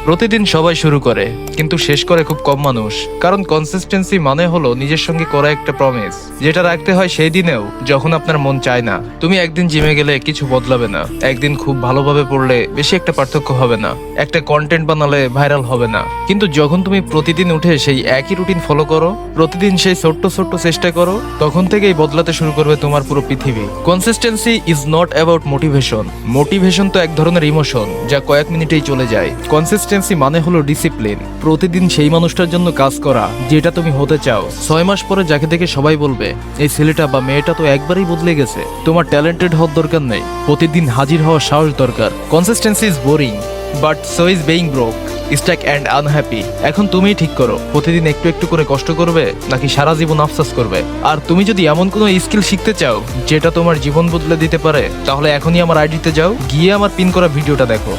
প্রতিদিন সবাই শুরু করে, কিন্তু শেষ করে খুব কম মানুষ। কারণ কনসিস্টেন্সি মানে হলো নিজের সঙ্গে করা একটা প্রমিস, যেটা রাখতে হয় সেই দিনেও যখন আপনার মন চায় না। তুমি একদিন জিমে গেলে কিছু বদলাবে না, একদিন খুব ভালোভাবে পড়লে বেশি একটা পার্থক্য হবে না, একটা কন্টেন্ট বানালে ভাইরাল হবে না। কিন্তু যখন তুমি প্রতিদিন উঠে সেই একই রুটিন ফলো করো, প্রতিদিন সেই ছোট্ট ছোট্ট চেষ্টা করো, তখন থেকেই বদলাতে শুরু করবে তোমার পুরো পৃথিবী। Consistency is not about motivation. Motivation তো এক ধরনের ইমোশন যা কয়েক মিনিটেই চলে যায়। কনসিস্টেন্সি মানে হলো ডিসিপ্লিন। প্রতিদিন সেই মানুষটার জন্য কাজ করা যেটা তুমি হতে চাও। 6 মাস পরে যাকে দেখে সবাই বলবে এই ছেলেটা বা মেয়েটা তো একবারই বদলে গেছে। তোমার ট্যালেন্টেড হওয়ার দরকার নেই, প্রতিদিন হাজির হওয়ার সাহস দরকার। Consistency is boring but so is being broke, stack and unhappy. এখন তুমিই ঠিক করো, প্রতিদিন একটু একটু করে কষ্ট করবে নাকি সারা জীবন আফসোস করবে। আর তুমি যদি এমন কোনো স্কিল শিখতে চাও যেটা তোমার জীবন বদলে দিতে পারে, তাহলে এখনই আমার আইডিতে যাও, গিয়ে আমার পিন করা ভিডিওটা দেখো।